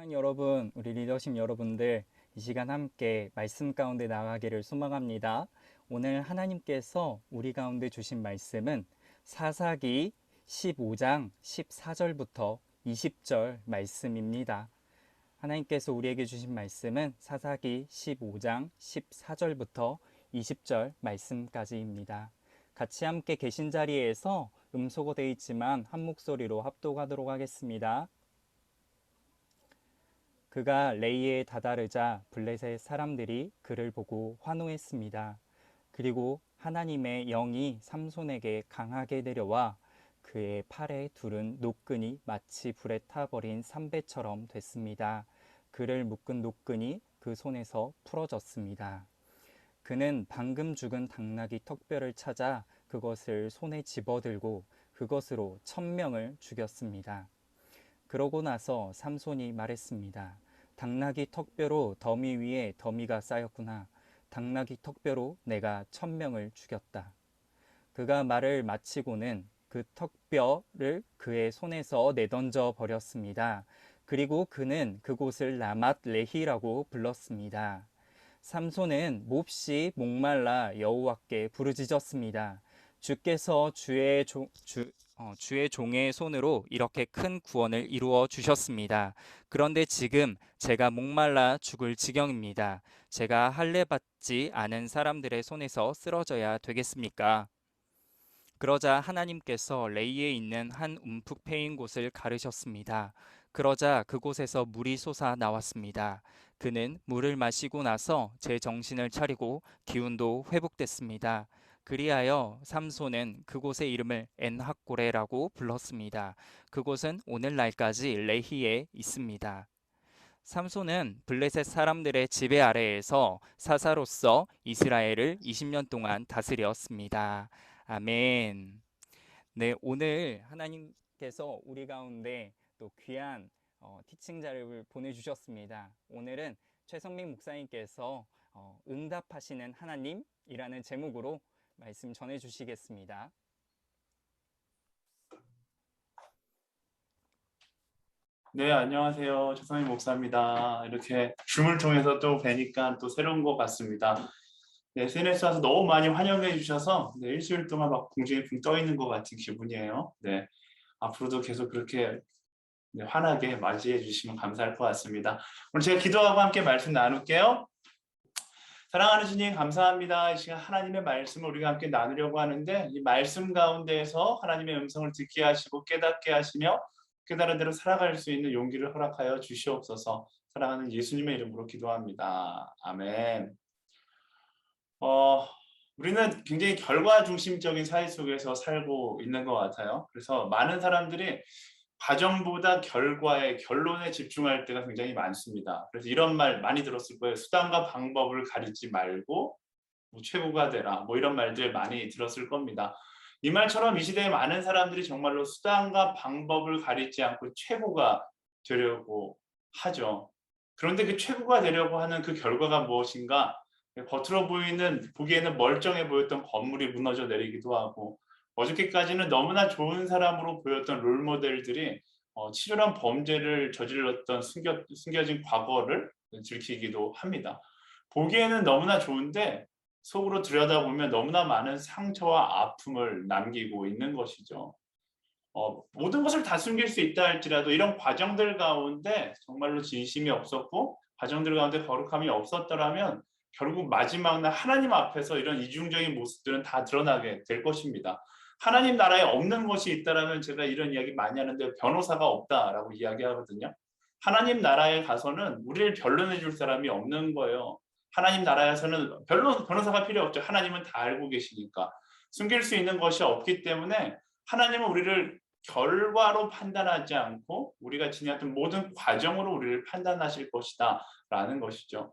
사랑하는 여러분, 우리 리더십 여러분들, 이 시간 함께 말씀 가운데 나가기를 소망합니다. 오늘 하나님께서 우리 가운데 주신 말씀은 사사기 15장 14절부터 20절 말씀입니다. 하나님께서 우리에게 주신 말씀은 사사기 15장 14절부터 20절 말씀까지입니다. 같이 함께 계신 자리에서 음소거 되어 있지만 한 목소리로 합독하도록 하겠습니다. 그가 레이에 다다르자 블레셋 사람들이 그를 보고 환호했습니다. 그리고 하나님의 영이 삼손에게 강하게 내려와 그의 팔에 두른 노끈이 마치 불에 타버린 삼배처럼 됐습니다. 그를 묶은 노끈이 그 손에서 풀어졌습니다. 그는 방금 죽은 당나귀 턱뼈를 찾아 그것을 손에 집어들고 그것으로 1000명을 죽였습니다. 그러고 나서 삼손이 말했습니다. 당나귀 턱뼈로 더미 위에 더미가 쌓였구나. 당나귀 턱뼈로 내가 1000명을 죽였다. 그가 말을 마치고는 그 턱뼈를 그의 손에서 내던져 버렸습니다. 그리고 그는 그곳을 라맛 레히라고 불렀습니다. 삼손은 몹시 목말라 여호와께 부르짖었습니다. 주께서 주의 종의 손으로 이렇게 큰 구원을 이루어 주셨습니다. 그런데 지금 제가 목말라 죽을 지경입니다. 제가 할례 받지 않은 사람들의 손에서 쓰러져야 되겠습니까? 그러자 하나님께서 레이에 있는 한 움푹 패인 곳을 가르셨습니다. 그러자 그곳에서 물이 솟아 나왔습니다. 그는 물을 마시고 나서 제 정신을 차리고 기운도 회복됐습니다. 그리하여 삼손은 그곳의 이름을 엔학고레라고 불렀습니다. 그곳은 오늘날까지 레히에 있습니다. 삼손은 블레셋 사람들의 지배 아래에서 사사로서 이스라엘을 20년 동안 다스렸습니다. 아멘. 네, 오늘 하나님께서 우리 가운데 또 귀한 티칭 자료를 보내주셨습니다. 오늘은 최성민 목사님께서 응답하시는 하나님이라는 제목으로 말씀 전해주시겠습니다. 네, 안녕하세요. 최성민 목사입니다. 이렇게 줌을 통해서 또 뵈니까 또 새로운 것 같습니다. 네, SNS 와서 너무 많이 환영해 주셔서 일주일 동안 막 공중에 붕 떠 있는 것 같은 기분이에요. 네, 앞으로도 계속 그렇게 환하게 맞이해 주시면 감사할 것 같습니다. 오늘 제가 기도하고 함께 말씀 나눌게요. 사랑하는 주님 감사합니다. 이 시간 하나님의 말씀을 우리가 함께 나누려고 하는데 이 말씀 가운데에서 하나님의 음성을 듣게 하시고 깨닫게 하시며 깨달은 대로 살아갈 수 있는 용기를 허락하여 주시옵소서. 사랑하는 예수님의 이름으로 기도합니다. 아멘. 우리는 굉장히 결과 중심적인 사회 속에서 살고 있는 것 같아요. 그래서 많은 사람들이 과정보다 결론에 집중할 때가 굉장히 많습니다. 그래서 이런 말 많이 들었을 거예요. 수단과 방법을 가리지 말고 최고가 되라. 이런 말들 많이 들었을 겁니다. 이 말처럼 이 시대에 많은 사람들이 정말로 수단과 방법을 가리지 않고 최고가 되려고 하죠. 그런데 그 최고가 되려고 하는 그 결과가 무엇인가? 겉으로 보기에는 멀쩡해 보였던 건물이 무너져 내리기도 하고 어저께까지는 너무나 좋은 사람으로 보였던 롤모델들이 치졸한 범죄를 저질렀던 숨겨진 과거를 들키기도 합니다. 보기에는 너무나 좋은데 속으로 들여다보면 너무나 많은 상처와 아픔을 남기고 있는 것이죠. 모든 것을 다 숨길 수 있다 할지라도 이런 과정들 가운데 정말로 진심이 없었고 과정들 가운데 거룩함이 없었더라면 결국 마지막 날 하나님 앞에서 이런 이중적인 모습들은 다 드러나게 될 것입니다. 하나님 나라에 없는 것이 있다라면 제가 이런 이야기 많이 하는데 변호사가 없다라고 이야기하거든요. 하나님 나라에 가서는 우리를 변론해 줄 사람이 없는 거예요. 하나님 나라에서는 변호사가 필요 없죠. 하나님은 다 알고 계시니까. 숨길 수 있는 것이 없기 때문에 하나님은 우리를 결과로 판단하지 않고 우리가 지나왔던 모든 과정으로 우리를 판단하실 것이다 라는 것이죠.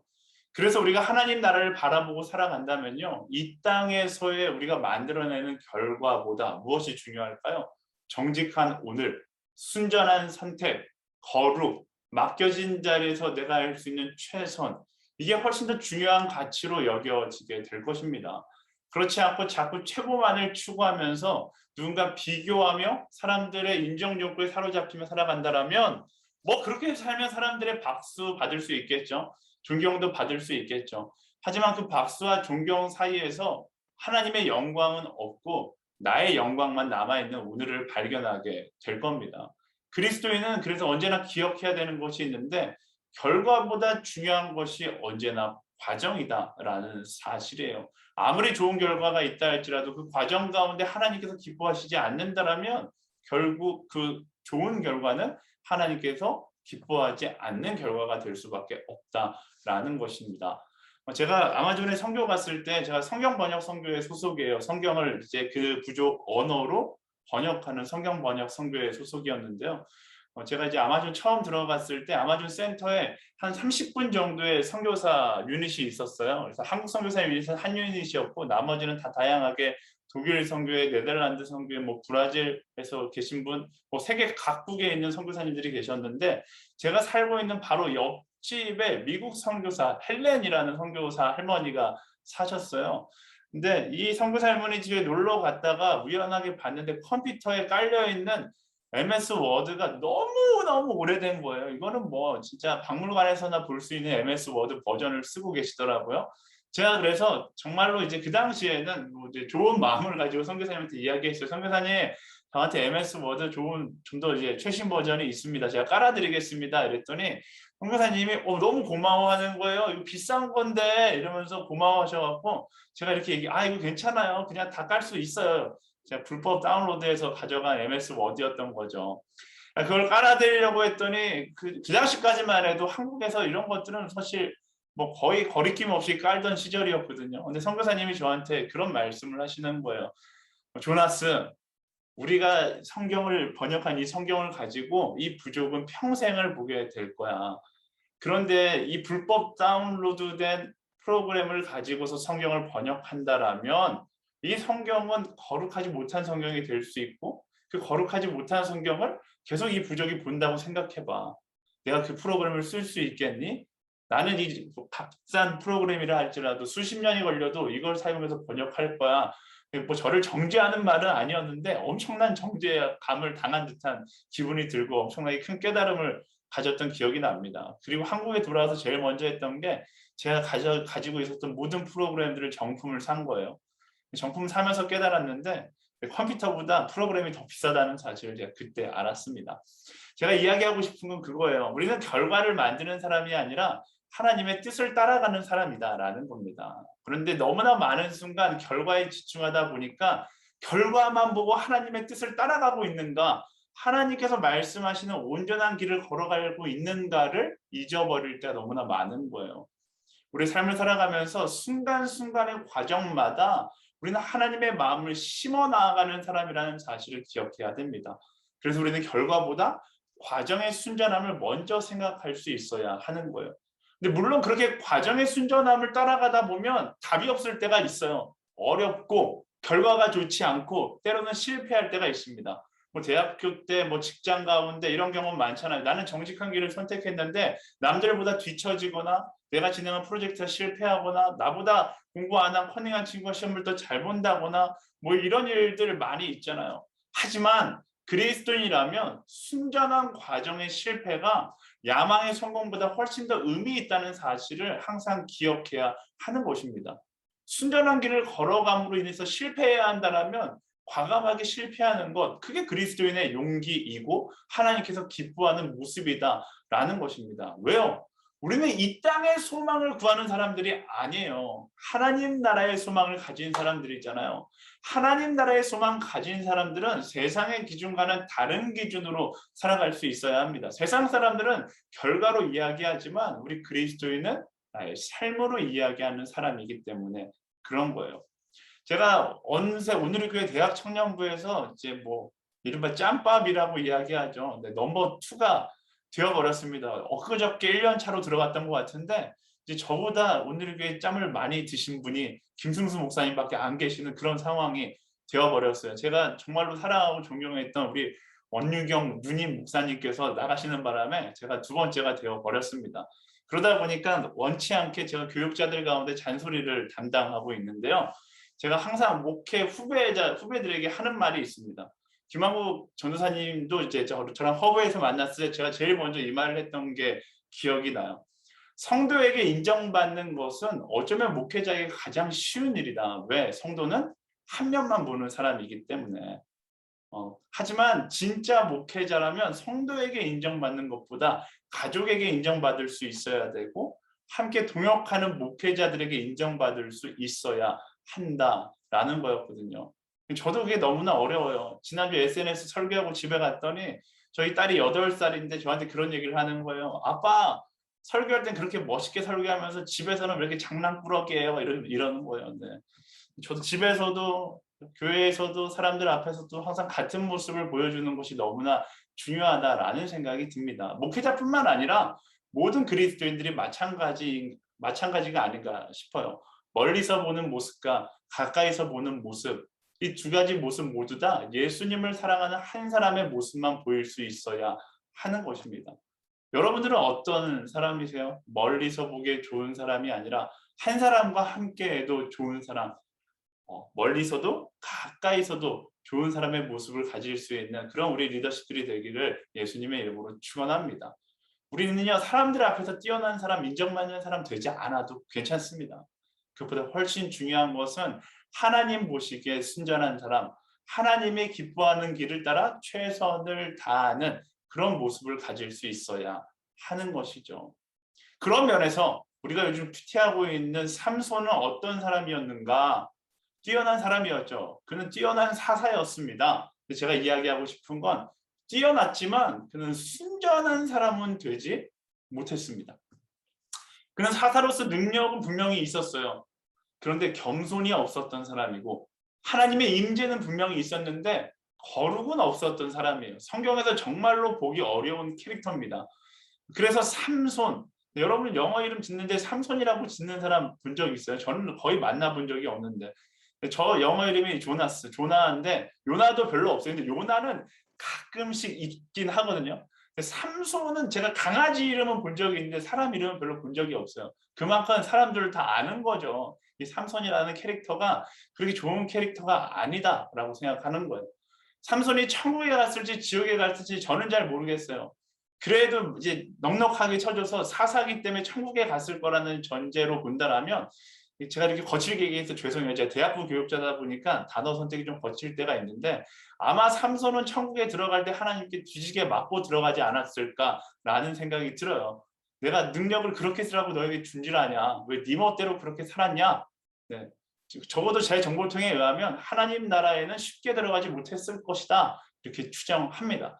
그래서 우리가 하나님 나라를 바라보고 살아간다면요. 이 땅에서의 우리가 만들어내는 결과보다 무엇이 중요할까요? 정직한 오늘, 순전한 선택, 거룩, 맡겨진 자리에서 내가 할 수 있는 최선, 이게 훨씬 더 중요한 가치로 여겨지게 될 것입니다. 그렇지 않고 자꾸 최고만을 추구하면서 누군가 비교하며 사람들의 인정 욕구에 사로잡히며 살아간다면 뭐 그렇게 살면 사람들의 박수 받을 수 있겠죠. 존경도 받을 수 있겠죠. 하지만 그 박수와 존경 사이에서 하나님의 영광은 없고 나의 영광만 남아있는 오늘을 발견하게 될 겁니다. 그리스도인은 그래서 언제나 기억해야 되는 것이 있는데 결과보다 중요한 것이 언제나 과정이다라는 사실이에요. 아무리 좋은 결과가 있다 할지라도 그 과정 가운데 하나님께서 기뻐하시지 않는다라면 결국 그 좋은 결과는 하나님께서 기뻐하지 않는 결과가 될 수밖에 없다라는 것입니다. 제가 아마존에 선교 갔을 때 제가 성경 번역 선교회 소속이에요. 성경을 이제 그 부족 언어로 번역하는 성경 번역 선교회 소속이었는데요. 제가 이제 아마존 처음 들어갔을 때 아마존 센터에 한 30분 정도의 선교사 유닛이 있었어요. 그래서 한국 선교사 유닛은 한 유닛이었고 나머지는 다 다양하게 독일 선교회, 네덜란드 선교회, 뭐 브라질에서 계신 분, 뭐 세계 각국에 있는 선교사님들이 계셨는데 제가 살고 있는 바로 옆집에 미국 선교사 헬렌이라는 선교사 할머니가 사셨어요. 근데 이 선교사 할머니 집에 놀러 갔다가 우연하게 봤는데 컴퓨터에 깔려 있는 MS 워드가 너무너무 오래된 거예요. 이거는 뭐 진짜 박물관에서나 볼 수 있는 MS 워드 버전을 쓰고 계시더라고요. 제가 그래서 정말로 이제 그 당시에는 뭐 이제 좋은 마음을 가지고 선교사님한테 이야기했어요. 선교사님, 저한테 MS 워드 좋은 좀 더 이제 최신 버전이 있습니다. 제가 깔아드리겠습니다. 이랬더니 선교사님이 너무 고마워하는 거예요. 이거 비싼 건데 이러면서 고마워하셔갖고 제가 이렇게 이거 괜찮아요. 그냥 다 깔 수 있어요. 제가 불법 다운로드해서 가져간 MS 워드였던 거죠. 그걸 깔아드리려고 했더니 그 당시까지만 해도 한국에서 이런 것들은 사실 뭐 거의 거리낌 없이 깔던 시절이었거든요. 근데 선교사님이 저한테 그런 말씀을 하시는 거예요. 조나스, 우리가 성경을 번역한 이 성경을 가지고 이 부족은 평생을 보게 될 거야. 그런데 이 불법 다운로드된 프로그램을 가지고서 성경을 번역한다라면 이 성경은 거룩하지 못한 성경이 될 수 있고 그 거룩하지 못한 성경을 계속 이 부족이 본다고 생각해봐. 내가 그 프로그램을 쓸 수 있겠니? 나는 이 값싼 프로그램이라 할지라도 수십 년이 걸려도 이걸 사용해서 번역할 거야. 뭐 저를 정죄하는 말은 아니었는데 엄청난 정죄감을 당한 듯한 기분이 들고 엄청나게 큰 깨달음을 가졌던 기억이 납니다. 그리고 한국에 돌아와서 제일 먼저 했던 게 제가 가지고 있었던 모든 프로그램들을 정품을 산 거예요. 정품 사면서 깨달았는데 컴퓨터보다 프로그램이 더 비싸다는 사실을 제가 그때 알았습니다. 제가 이야기하고 싶은 건 그거예요. 우리는 결과를 만드는 사람이 아니라 하나님의 뜻을 따라가는 사람이다라는 겁니다. 그런데 너무나 많은 순간 결과에 집중하다 보니까 결과만 보고 하나님의 뜻을 따라가고 있는가, 하나님께서 말씀하시는 온전한 길을 걸어가고 있는가를 잊어버릴 때가 너무나 많은 거예요. 우리 삶을 살아가면서 순간순간의 과정마다 우리는 하나님의 마음을 심어 나아가는 사람이라는 사실을 기억해야 됩니다. 그래서 우리는 결과보다 과정의 순전함을 먼저 생각할 수 있어야 하는 거예요. 근데 물론 그렇게 과정의 순전함을 따라가다 보면 답이 없을 때가 있어요. 어렵고 결과가 좋지 않고 때로는 실패할 때가 있습니다. 뭐 대학교 때 뭐 직장 가운데 이런 경우는 많잖아요. 나는 정직한 길을 선택했는데 남들보다 뒤처지거나 내가 진행한 프로젝트가 실패하거나 나보다 공부 안 한 커닝한 친구가 시험을 더 잘 본다거나 뭐 이런 일들 많이 있잖아요. 하지만 그리스도인이라면 순전한 과정의 실패가 야망의 성공보다 훨씬 더 의미 있다는 사실을 항상 기억해야 하는 것입니다. 순전한 길을 걸어감으로 인해서 실패해야 한다면 과감하게 실패하는 것, 그게 그리스도인의 용기이고 하나님께서 기뻐하는 모습이다라는 것입니다. 왜요? 우리는 이 땅의 소망을 구하는 사람들이 아니에요. 하나님 나라의 소망을 가진 사람들이잖아요. 하나님 나라의 소망 가진 사람들은 세상의 기준과는 다른 기준으로 살아갈 수 있어야 합니다. 세상 사람들은 결과로 이야기하지만 우리 그리스도인은 나의 삶으로 이야기하는 사람이기 때문에 그런 거예요. 제가 어느새 오늘의 교회 대학 청년부에서 이제 뭐 이른바 짬밥이라고 이야기하죠. 근데 넘버 2가 되어버렸습니다. 엊그저께 1년 차로 들어갔던 것 같은데 이제 저보다 오늘의 교회 짬을 많이 드신 분이 김승수 목사님밖에 안 계시는 그런 상황이 되어버렸어요. 제가 정말로 사랑하고 존경했던 우리 원유경 누님 목사님께서 나가시는 바람에 제가 2번째가 되어버렸습니다. 그러다 보니까 원치 않게 제가 교육자들 가운데 잔소리를 담당하고 있는데요. 제가 항상 목회 후배들에게 하는 말이 있습니다. 김한국 전도사님도 이제 저랑 허브에서 만났을 때 제가 제일 먼저 이 말을 했던 게 기억이 나요. 성도에게 인정받는 것은 어쩌면 목회자에게 가장 쉬운 일이다. 왜? 성도는 한 면만 보는 사람이기 때문에. 하지만 진짜 목회자라면 성도에게 인정받는 것보다 가족에게 인정받을 수 있어야 되고 함께 동역하는 목회자들에게 인정받을 수 있어야 한다라는 거였거든요. 저도 그게 너무나 어려워요. 지난주 SNS 설교하고 집에 갔더니 저희 딸이 8살인데 저한테 그런 얘기를 하는 거예요. 아빠, 설교할 땐 그렇게 멋있게 설교하면서 집에서는 왜 이렇게 장난꾸러기예요? 이러는 거예요. 네. 저도 집에서도 교회에서도 사람들 앞에서도 항상 같은 모습을 보여주는 것이 너무나 중요하다라는 생각이 듭니다. 목회자뿐만 아니라 모든 그리스도인들이 마찬가지가 아닌가 싶어요. 멀리서 보는 모습과 가까이서 보는 모습, 이 두 가지 모습 모두 다 예수님을 사랑하는 한 사람의 모습만 보일 수 있어야 하는 것입니다. 여러분들은 어떤 사람이세요? 멀리서 보기에 좋은 사람이 아니라 한 사람과 함께해도 좋은 사람, 멀리서도 가까이서도 좋은 사람의 모습을 가질 수 있는 그런 우리 리더십들이 되기를 예수님의 이름으로 축원합니다. 우리는요, 사람들 앞에서 뛰어난 사람, 인정받는 사람 되지 않아도 괜찮습니다. 그것보다 훨씬 중요한 것은 하나님 보시기에 순전한 사람, 하나님이 기뻐하는 길을 따라 최선을 다하는 그런 모습을 가질 수 있어야 하는 것이죠. 그런 면에서 우리가 요즘 큐티하고 있는 삼손은 어떤 사람이었는가? 뛰어난 사람이었죠. 그는 뛰어난 사사였습니다. 제가 이야기하고 싶은 건 뛰어났지만 그는 순전한 사람은 되지 못했습니다. 그는 사사로서 능력은 분명히 있었어요. 그런데 겸손이 없었던 사람이고 하나님의 임재는 분명히 있었는데 거룩은 없었던 사람이에요. 성경에서 정말로 보기 어려운 캐릭터입니다. 그래서 삼손, 여러분 영어 이름 짓는데 삼손이라고 짓는 사람 본 적 있어요? 저는 거의 만나본 적이 없는데 저 영어 이름이 조나인데 요나도 별로 없어요. 근데 요나는 가끔씩 있긴 하거든요. 삼손은 제가 강아지 이름은 본 적이 있는데 사람 이름은 별로 본 적이 없어요. 그만큼 사람들을 다 아는 거죠. 이 삼손이라는 캐릭터가 그렇게 좋은 캐릭터가 아니다라고 생각하는 거예요. 삼손이 천국에 갔을지 지옥에 갔을지 저는 잘 모르겠어요. 그래도 이제 넉넉하게 쳐줘서 사사기 때문에 천국에 갔을 거라는 전제로 본다라면 제가 이렇게 거칠게 얘기해서 죄송해요. 제가 대학부 교육자다 보니까 단어 선택이 좀 거칠 때가 있는데 아마 삼손은 천국에 들어갈 때 하나님께 뒤지게 맞고 들어가지 않았을까라는 생각이 들어요. 내가 능력을 그렇게 쓰라고 너에게 준 줄 아냐? 왜 네 멋대로 그렇게 살았냐? 네. 적어도 제 정보통에 의하면 하나님 나라에는 쉽게 들어가지 못했을 것이다. 이렇게 추정합니다.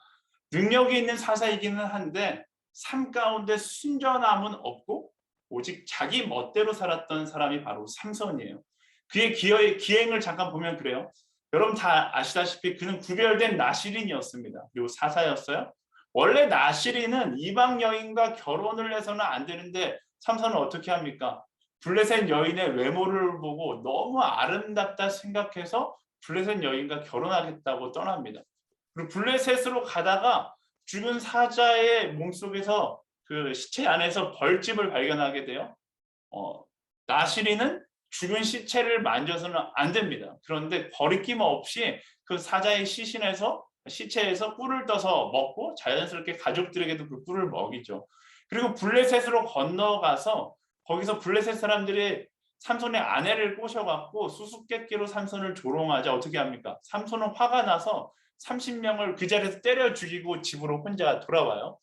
능력이 있는 사사이기는 한데 삶 가운데 순전함은 없고 오직 자기 멋대로 살았던 사람이 바로 삼손이에요. 그의 기행을 잠깐 보면 그래요. 여러분 다 아시다시피 그는 구별된 나시린이었습니다. 그리고 사사였어요. 원래 나시린은 이방 여인과 결혼을 해서는 안 되는데 삼손은 어떻게 합니까? 블레셋 여인의 외모를 보고 너무 아름답다 생각해서 블레셋 여인과 결혼하겠다고 떠납니다. 그리고 블레셋으로 가다가 죽은 사자의 몸속에서 그 시체 안에서 벌집을 발견하게 돼요. 나시린은 죽은 시체를 만져서는 안 됩니다. 그런데 거리낌 없이 그 사자의 시체에서 꿀을 떠서 먹고 자연스럽게 가족들에게도 그 꿀을 먹이죠. 그리고 블레셋으로 건너가서 거기서 블레셋 사람들이 삼손의 아내를 꼬셔갖고 수수께끼로 삼손을 조롱하자 어떻게 합니까? 삼손은 화가 나서 30명을 그 자리에서 때려 죽이고 집으로 혼자 돌아와요.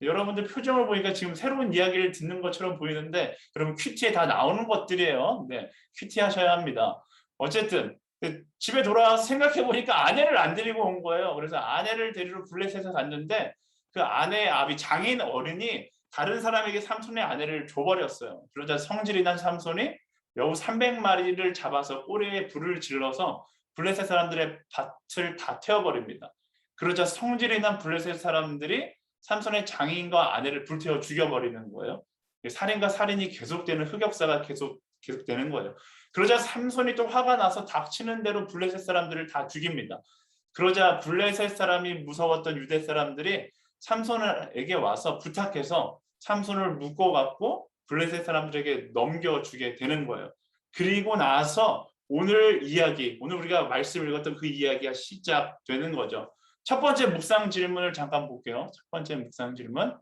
여러분들 표정을 보니까 지금 새로운 이야기를 듣는 것처럼 보이는데 여러분 큐티에 다 나오는 것들이에요. 네, 큐티 하셔야 합니다. 어쨌든 집에 돌아와서 생각해 보니까 아내를 안 데리고 온 거예요. 그래서 아내를 데리러 블레셋에 갔는데 그 아내의 아비 장인 어른이 다른 사람에게 삼손의 아내를 줘버렸어요. 그러자 성질이 난 삼손이 여우 300마리를 잡아서 꼬리에 불을 질러서 블레셋 사람들의 밭을 다 태워버립니다. 그러자 성질이 난 블레셋 사람들이 삼손의 장인과 아내를 불태워 죽여버리는 거예요. 살인과 살인이 계속되는 흑역사가 계속되는 거예요. 그러자 삼손이 또 화가 나서 닥치는 대로 블레셋 사람들을 다 죽입니다. 그러자 블레셋 사람이 무서웠던 유대 사람들이 삼손에게 와서 부탁해서 삼손을 묶어갖고 블레셋 사람들에게 넘겨주게 되는 거예요. 그리고 나서 오늘 이야기, 오늘 우리가 말씀 읽었던 그 이야기가 시작되는 거죠. 첫 번째 묵상 질문을 잠깐 볼게요. 첫 번째 묵상 질문.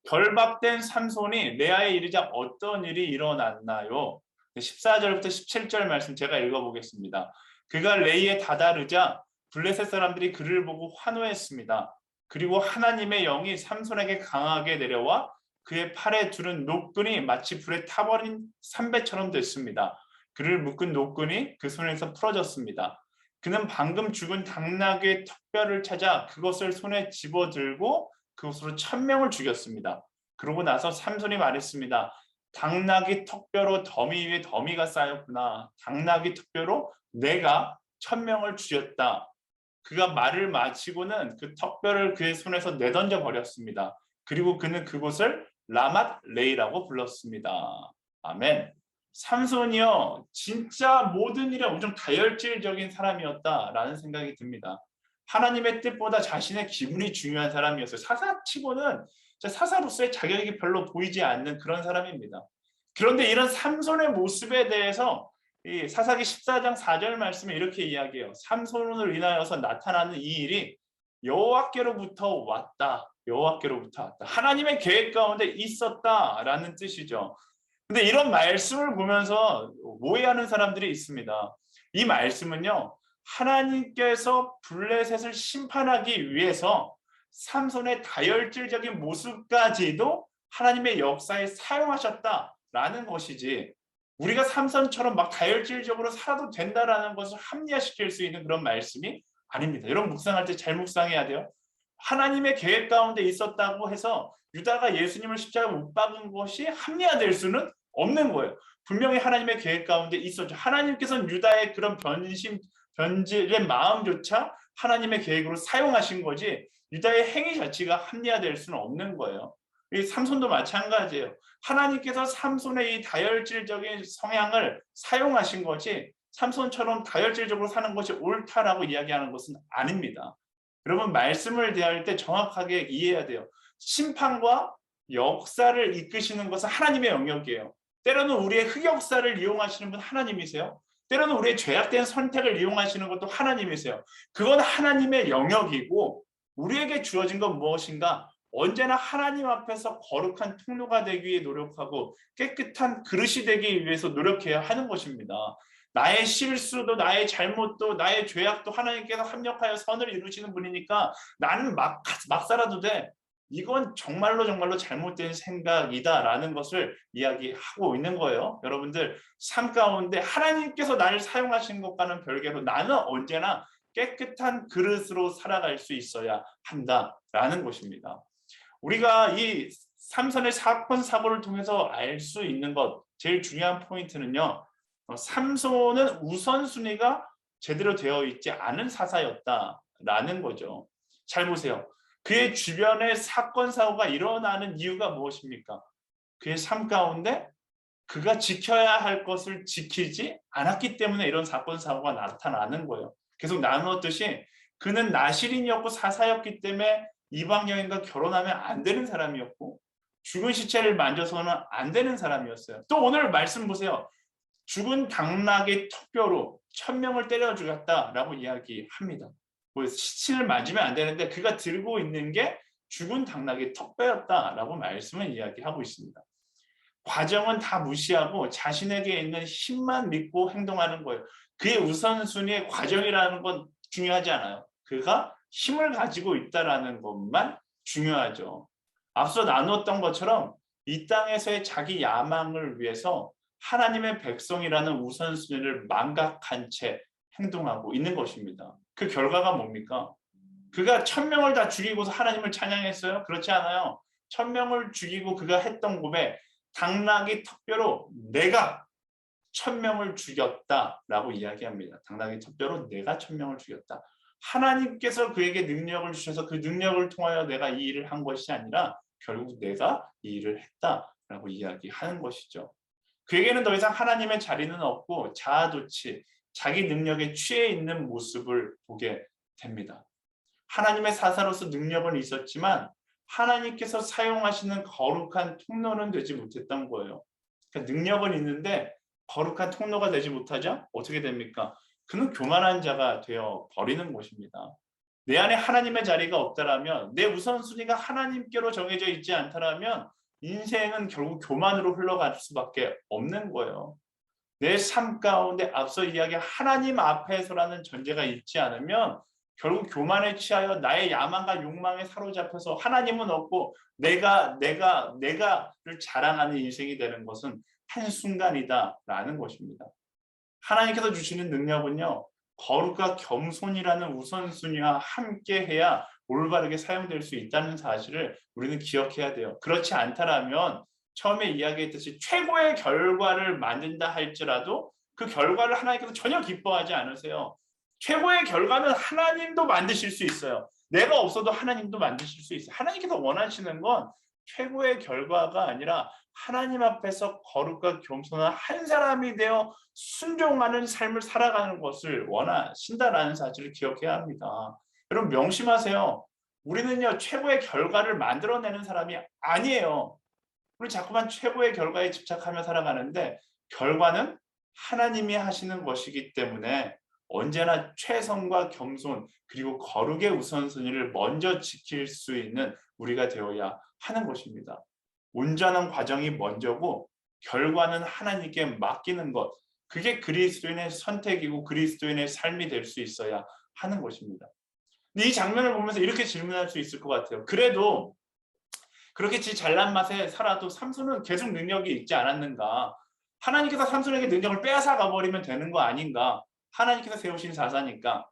결박된 삼손이 레아에 이르자 어떤 일이 일어났나요? 14절부터 17절 말씀 제가 읽어보겠습니다. 그가 레이에 다다르자 블레셋 사람들이 그를 보고 환호했습니다. 그리고 하나님의 영이 삼손에게 강하게 내려와 그의 팔에 두른 노끈이 마치 불에 타버린 삼배처럼 됐습니다. 그를 묶은 노끈이 그 손에서 풀어졌습니다. 그는 방금 죽은 당나귀의 턱뼈를 찾아 그것을 손에 집어들고 그것으로 1000명을 죽였습니다. 그러고 나서 삼손이 말했습니다. 당나귀 턱뼈로 더미 위에 더미가 쌓였구나. 당나귀 턱뼈로 내가 1000명을 죽였다. 그가 말을 마치고는 그 턱뼈를 그의 손에서 내던져 버렸습니다. 그리고 그는 그곳을 라맛 레이라고 불렀습니다. 아멘. 삼손이요, 진짜 모든 일에 엄청 다혈질적인 사람이었다라는 생각이 듭니다. 하나님의 뜻보다 자신의 기분이 중요한 사람이었어요. 사사치고는 사사로서의 자격이 별로 보이지 않는 그런 사람입니다. 그런데 이런 삼손의 모습에 대해서 이 사사기 14장 4절 말씀에 이렇게 이야기해요. 삼손을 인하여서 나타나는 이 일이 여호와께로부터 왔다. 여호와께로부터 왔다. 하나님의 계획 가운데 있었다라는 뜻이죠. 근데 이런 말씀을 보면서 오해하는 사람들이 있습니다. 이 말씀은요, 하나님께서 블레셋을 심판하기 위해서 삼손의 다혈질적인 모습까지도 하나님의 역사에 사용하셨다라는 것이지, 우리가 삼손처럼 막 다혈질적으로 살아도 된다라는 것을 합리화시킬 수 있는 그런 말씀이 아닙니다. 여러분 묵상할 때 잘 묵상해야 돼요. 하나님의 계획 가운데 있었다고 해서 유다가 예수님을 십자가에 못 박은 것이 합리화될 수는 없는 거예요. 분명히 하나님의 계획 가운데 있었죠. 하나님께서는 유다의 그런 변질의 마음조차 하나님의 계획으로 사용하신 거지 유다의 행위 자체가 합리화될 수는 없는 거예요. 이 삼손도 마찬가지예요. 하나님께서 삼손의 이 다혈질적인 성향을 사용하신 거지 삼손처럼 다혈질적으로 사는 것이 옳다라고 이야기하는 것은 아닙니다. 여러분 말씀을 대할 때 정확하게 이해해야 돼요. 심판과 역사를 이끄시는 것은 하나님의 영역이에요. 때로는 우리의 흑역사를 이용하시는 분 하나님이세요. 때로는 우리의 죄악된 선택을 이용하시는 것도 하나님이세요. 그건 하나님의 영역이고 우리에게 주어진 건 무엇인가? 언제나 하나님 앞에서 거룩한 통로가 되기 위해 노력하고 깨끗한 그릇이 되기 위해서 노력해야 하는 것입니다. 나의 실수도 나의 잘못도 나의 죄악도 하나님께서 합력하여 선을 이루시는 분이니까 나는 막 살아도 돼. 이건 정말로 잘못된 생각이다라는 것을 이야기하고 있는 거예요. 여러분들 삶 가운데 하나님께서 나를 사용하신 것과는 별개로 나는 언제나 깨끗한 그릇으로 살아갈 수 있어야 한다라는 것입니다. 우리가 이 삼손의 사건 사고를 통해서 알 수 있는 것 제일 중요한 포인트는요. 삼손은 우선순위가 제대로 되어 있지 않은 사사였다라는 거죠. 잘 보세요. 그의 주변에 사건 사고가 일어나는 이유가 무엇입니까? 그의 삶 가운데 그가 지켜야 할 것을 지키지 않았기 때문에 이런 사건 사고가 나타나는 거예요. 계속 나누었듯이 그는 나실인이었고 사사였기 때문에 이방 여인과 결혼하면 안 되는 사람이었고 죽은 시체를 만져서는 안 되는 사람이었어요. 또 오늘 말씀 보세요. 죽은 당나귀 턱뼈로 1000명을 때려 죽였다라고 이야기합니다. 시체를 만지면 안 되는데 그가 들고 있는 게 죽은 당나귀 턱뼈였다라고 말씀을 이야기하고 있습니다. 과정은 다 무시하고 자신에게 있는 힘만 믿고 행동하는 거예요. 그의 우선순위의 과정이라는 건 중요하지 않아요. 그가 힘을 가지고 있다는 것만 중요하죠. 앞서 나누었던 것처럼 이 땅에서의 자기 야망을 위해서 하나님의 백성이라는 우선순위를 망각한 채 행동하고 있는 것입니다. 그 결과가 뭡니까? 그가 1000명을 다 죽이고서 하나님을 찬양했어요? 그렇지 않아요. 1000명을 죽이고 그가 했던 고백, 당나귀 턱뼈로 내가 1000명을 죽였다라고 이야기합니다. 당나귀 턱뼈로 내가 1000명을 죽였다. 하나님께서 그에게 능력을 주셔서 그 능력을 통하여 내가 이 일을 한 것이 아니라 결국 내가 이 일을 했다라고 이야기하는 것이죠. 그에게는 더 이상 하나님의 자리는 없고 자아도취, 자기 능력에 취해 있는 모습을 보게 됩니다. 하나님의 사사로서 능력은 있었지만 하나님께서 사용하시는 거룩한 통로는 되지 못했던 거예요. 그러니까 능력은 있는데 거룩한 통로가 되지 못하자 어떻게 됩니까? 그는 교만한 자가 되어 버리는 것입니다. 내 안에 하나님의 자리가 없다라면, 내 우선순위가 하나님께로 정해져 있지 않다라면 인생은 결국 교만으로 흘러갈 수밖에 없는 거예요. 내 삶 가운데 앞서 이야기한 하나님 앞에서라는 전제가 있지 않으면 결국 교만에 취하여 나의 야망과 욕망에 사로잡혀서 하나님은 없고 내가를 자랑하는 인생이 되는 것은 한순간이다라는 것입니다. 하나님께서 주시는 능력은요, 거룩과 겸손이라는 우선순위와 함께해야 올바르게 사용될 수 있다는 사실을 우리는 기억해야 돼요. 그렇지 않다라면 처음에 이야기했듯이 최고의 결과를 만든다 할지라도 그 결과를 하나님께서 전혀 기뻐하지 않으세요. 최고의 결과는 하나님도 만드실 수 있어요. 내가 없어도 하나님도 만드실 수 있어요. 하나님께서 원하시는 건 최고의 결과가 아니라 하나님 앞에서 거룩과 겸손한 한 사람이 되어 순종하는 삶을 살아가는 것을 원하신다라는 사실을 기억해야 합니다. 여러분 명심하세요. 우리는요 최고의 결과를 만들어내는 사람이 아니에요. 우리 자꾸만 최고의 결과에 집착하며 살아가는데 결과는 하나님이 하시는 것이기 때문에 언제나 최선과 겸손 그리고 거룩의 우선순위를 먼저 지킬 수 있는 우리가 되어야 하는 것입니다. 온전한 과정이 먼저고 결과는 하나님께 맡기는 것, 그게 그리스도인의 선택이고 그리스도인의 삶이 될 수 있어야 하는 것입니다. 근데 이 장면을 보면서 이렇게 질문할 수 있을 것 같아요. 그래도 그렇게 지 잘난 맛에 살아도 삼손은 계속 능력이 있지 않았는가? 하나님께서 삼손에게 능력을 빼앗아가 버리면 되는 거 아닌가? 하나님께서 세우신 사사니까.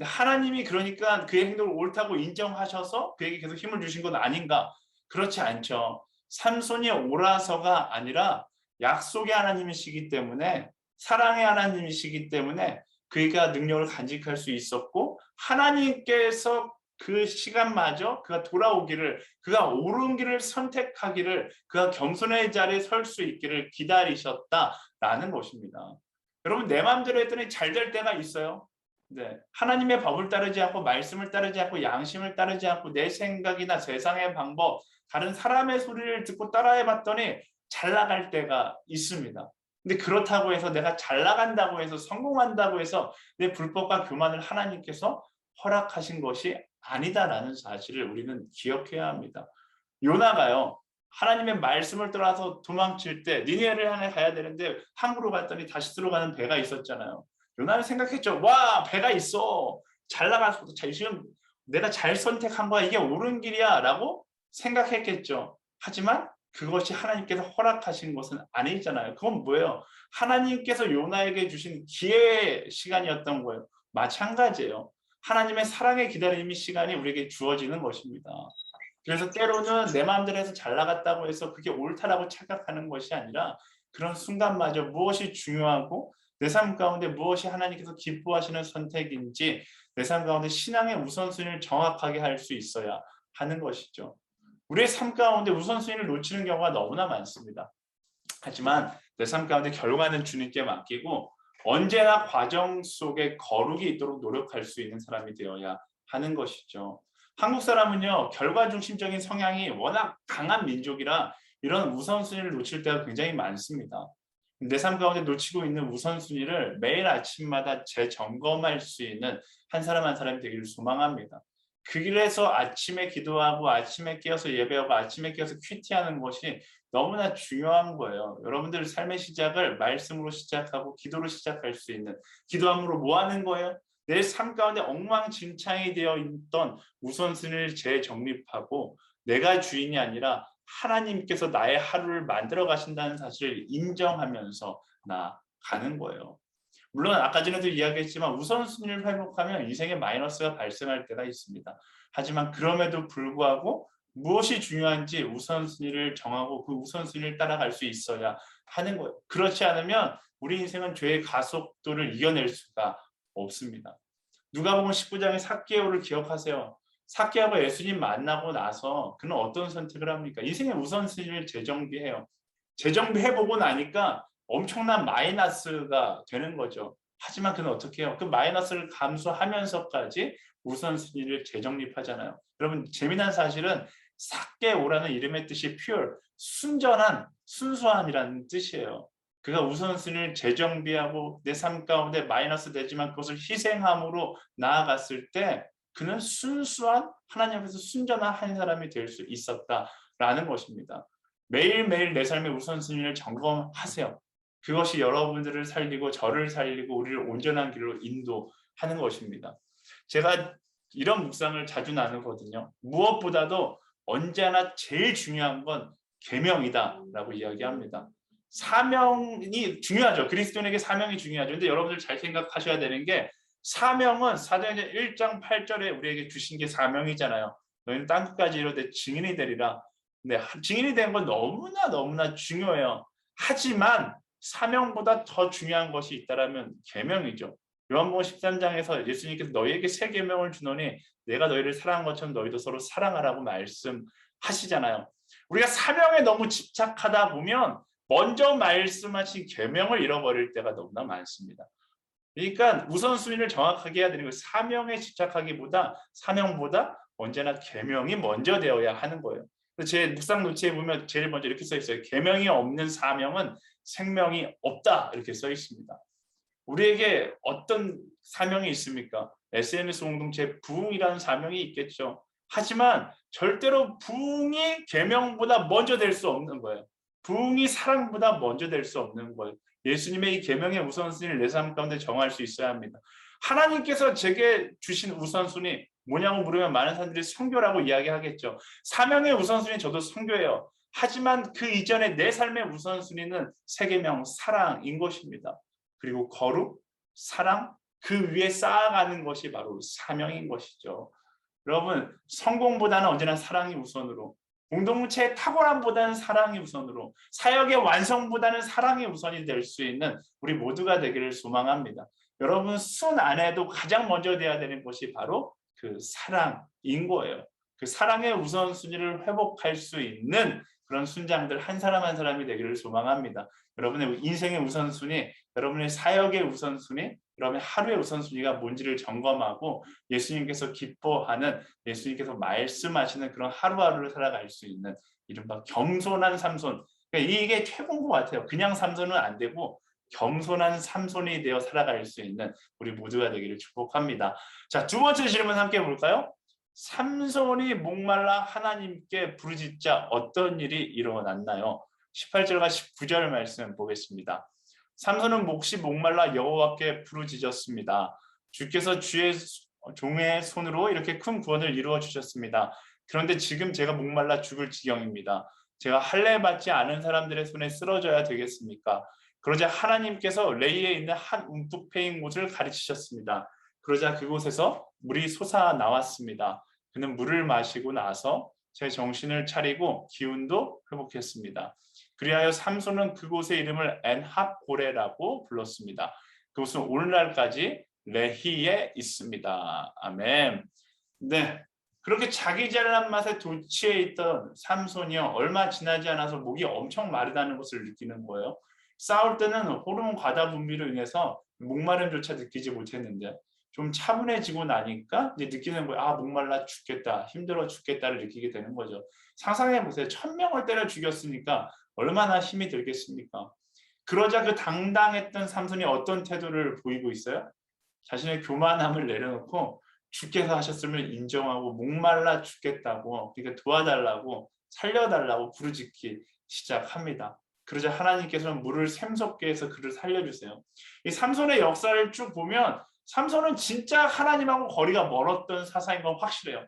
하나님이 그러니까 그의 행동을 옳다고 인정하셔서 그에게 계속 힘을 주신 건 아닌가? 그렇지 않죠. 삼손이 옳아서가 아니라 약속의 하나님이시기 때문에, 사랑의 하나님이시기 때문에 그가 능력을 간직할 수 있었고, 하나님께서 그 시간마저 그가 돌아오기를, 그가 옳은 길을 선택하기를, 그가 겸손의 자리에 설 수 있기를 기다리셨다라는 것입니다. 여러분 내 마음대로 했더니 잘 될 때가 있어요. 네, 하나님의 법을 따르지 않고 말씀을 따르지 않고 양심을 따르지 않고 내 생각이나 세상의 방법, 다른 사람의 소리를 듣고 따라해 봤더니 잘 나갈 때가 있습니다. 근데 그렇다고 해서 내가 잘 나간다고 해서 성공한다고 해서 내 불법과 교만을 하나님께서 허락하신 것이 아니다라는 사실을 우리는 기억해야 합니다. 요나가요, 하나님의 말씀을 떠나서 도망칠 때 니네를 향해 가야 되는데 항구로 갔더니 다시 들어가는 배가 있었잖아요. 요나는 생각했죠. 와, 배가 있어. 잘 나가서 지금 내가 잘 선택한 거야. 이게 옳은 길이야 라고 생각했겠죠. 하지만 그것이 하나님께서 허락하신 것은 아니잖아요. 그건 뭐예요? 하나님께서 요나에게 주신 기회의 시간이었던 거예요. 마찬가지예요. 하나님의 사랑의 기다림의 시간이 우리에게 주어지는 것입니다. 그래서 때로는 내 마음대로 해서 잘 나갔다고 해서 그게 옳다라고 착각하는 것이 아니라 그런 순간마저 무엇이 중요하고 내 삶 가운데 무엇이 하나님께서 기뻐하시는 선택인지 내 삶 가운데 신앙의 우선순위를 정확하게 할 수 있어야 하는 것이죠. 우리의 삶 가운데 우선순위를 놓치는 경우가 너무나 많습니다. 하지만 내 삶 가운데 결과는 주님께 맡기고 언제나 과정 속에 거룩이 있도록 노력할 수 있는 사람이 되어야 하는 것이죠. 한국 사람은요, 결과 중심적인 성향이 워낙 강한 민족이라 이런 우선순위를 놓칠 때가 굉장히 많습니다. 내 삶 가운데 놓치고 있는 우선순위를 매일 아침마다 재점검할 수 있는 한 사람 한 사람이 되기를 소망합니다. 그 길에서 아침에 기도하고 아침에 깨어서 예배하고 아침에 깨어서 큐티하는 것이 너무나 중요한 거예요. 여러분들 삶의 시작을 말씀으로 시작하고 기도로 시작할 수 있는, 기도함으로 뭐 하는 거예요? 내 삶 가운데 엉망진창이 되어 있던 우선순위를 재정립하고 내가 주인이 아니라 하나님께서 나의 하루를 만들어 가신다는 사실을 인정하면서 나가는 거예요. 물론 아까 전에도 이야기했지만 우선순위를 회복하면 인생에 마이너스가 발생할 때가 있습니다. 하지만 그럼에도 불구하고 무엇이 중요한지 우선순위를 정하고 그 우선순위를 따라갈 수 있어야 하는 거예요. 그렇지 않으면 우리 인생은 죄의 가속도를 이겨낼 수가 없습니다. 누가복음 19장의 삭개오를 기억하세요. 삭개오가 예수님 만나고 나서 그는 어떤 선택을 합니까? 인생의 우선순위를 재정비해요. 재정비해보고 나니까 엄청난 마이너스가 되는 거죠. 하지만 그는 어떻게 해요? 그 마이너스를 감수하면서까지 우선순위를 재정립하잖아요. 여러분 재미난 사실은 삭개오라는 이름의 뜻이 pure, 순전한, 순수한이라는 뜻이에요. 그가 우선순위를 재정비하고 내 삶 가운데 마이너스 되지만 그것을 희생함으로 나아갔을 때 그는 순수한 하나님 앞에서 순전한 한 사람이 될 수 있었다라는 것입니다. 매일매일 내 삶의 우선순위를 점검하세요. 그것이 여러분들을 살리고 저를 살리고 우리를 온전한 길로 인도하는 것입니다. 제가 이런 묵상을 자주 나누거든요. 무엇보다도 언제나 제일 중요한 건 계명이다라고 이야기합니다. 사명이 중요하죠. 그리스도인에게 사명이 중요하죠. 근데 여러분들 잘 생각하셔야 되는 게 사명은 사도행전 1장 8절에 우리에게 주신 게 사명이잖아요. 너희는 땅끝까지 이르되 증인이 되리라. 근데 증인이 되는 건 너무나 중요해요. 하지만 사명보다 더 중요한 것이 있다라면 계명이죠. 요한복음 13장에서 예수님께서 너희에게 새 계명을 주노니 내가 너희를 사랑한 것처럼 너희도 서로 사랑하라고 말씀하시잖아요. 우리가 사명에 너무 집착하다 보면 먼저 말씀하신 계명을 잃어버릴 때가 너무나 많습니다. 그러니까 우선순위를 정확하게 해야 되는 거예요. 사명에 집착하기보다 사명보다 언제나 계명이 먼저 되어야 하는 거예요. 제 묵상 노트에 보면 제일 먼저 이렇게 써 있어요. 계명이 없는 사명은 생명이 없다 이렇게 써 있습니다. 우리에게 어떤 사명이 있습니까? SNS 공동체 부흥이라는 사명이 있겠죠. 하지만 절대로 부흥이 계명보다 먼저 될 수 없는 거예요. 부흥이 사랑보다 먼저 될 수 없는 거예요. 예수님의 이 계명의 우선순위를 내 삶 가운데 정할 수 있어야 합니다. 하나님께서 제게 주신 우선순위 뭐냐고 물으면 많은 사람들이 선교라고 이야기하겠죠. 사명의 우선순위 저도 선교예요. 하지만 그 이전에 내 삶의 우선순위는 새 계명 사랑인 것입니다. 그리고 거룩, 사랑, 그 위에 쌓아가는 것이 바로 사명인 것이죠. 여러분, 성공보다는 언제나 사랑이 우선으로, 공동체의 탁월함보다는 사랑이 우선으로, 사역의 완성보다는 사랑이 우선이 될 수 있는 우리 모두가 되기를 소망합니다. 여러분 순 안에도 가장 먼저 돼야 되는 것이 바로 그 사랑인 거예요. 그 사랑의 우선순위를 회복할 수 있는 그런 순장들 한 사람 한 사람이 되기를 소망합니다. 여러분의 인생의 우선순위, 여러분의 사역의 우선순위, 여러분의 하루의 우선순위가 뭔지를 점검하고 예수님께서 기뻐하는, 예수님께서 말씀하시는 그런 하루하루를 살아갈 수 있는 이른바 겸손한 삼손. 그러니까 이게 최고인 것 같아요. 그냥 삼손은 안 되고 겸손한 삼손이 되어 살아갈 수 있는 우리 모두가 되기를 축복합니다. 자, 두 번째 질문 함께 볼까요? 삼손이 목말라 하나님께 부르짖자 어떤 일이 일어났나요? 18절과 19절 말씀 보겠습니다. 삼손은 몹시 목말라 여호와께 부르짖었습니다. 주께서 주의 종의 손으로 이렇게 큰 구원을 이루어 주셨습니다. 그런데 지금 제가 목말라 죽을 지경입니다. 제가 할례 받지 않은 사람들의 손에 쓰러져야 되겠습니까? 그러자 하나님께서 레이에 있는 한 움푹 패인 곳을 가르치셨습니다. 그러자 그곳에서 물이 솟아 나왔습니다. 그는 물을 마시고 나서 제 정신을 차리고 기운도 회복했습니다. 그리하여 삼손은 그곳의 이름을 엔합고레라고 불렀습니다. 그곳은 오늘날까지 레히에 있습니다. 아멘. 네, 그렇게 자기 잘난 맛에 도취해 있던 삼손이요, 얼마 지나지 않아서 목이 엄청 마르다는 것을 느끼는 거예요. 싸울 때는 호르몬 과다 분비로 인해서 목마름조차 느끼지 못했는데 좀 차분해지고 나니까 이제 느끼는 거예요. 아, 목말라 죽겠다, 힘들어 죽겠다를 느끼게 되는 거죠. 상상해 보세요. 1000명을 때려 죽였으니까 얼마나 힘이 들겠습니까? 그러자 그 당당했던 삼손이 어떤 태도를 보이고 있어요? 자신의 교만함을 내려놓고 주께서 하셨음을 인정하고 목말라 죽겠다고, 그러니까 도와달라고, 살려달라고 부르짖기 시작합니다. 그러자 하나님께서는 물을 샘솟게 해서 그를 살려주세요. 이 삼손의 역사를 쭉 보면 삼손은 진짜 하나님하고 거리가 멀었던 사사인 건 확실해요.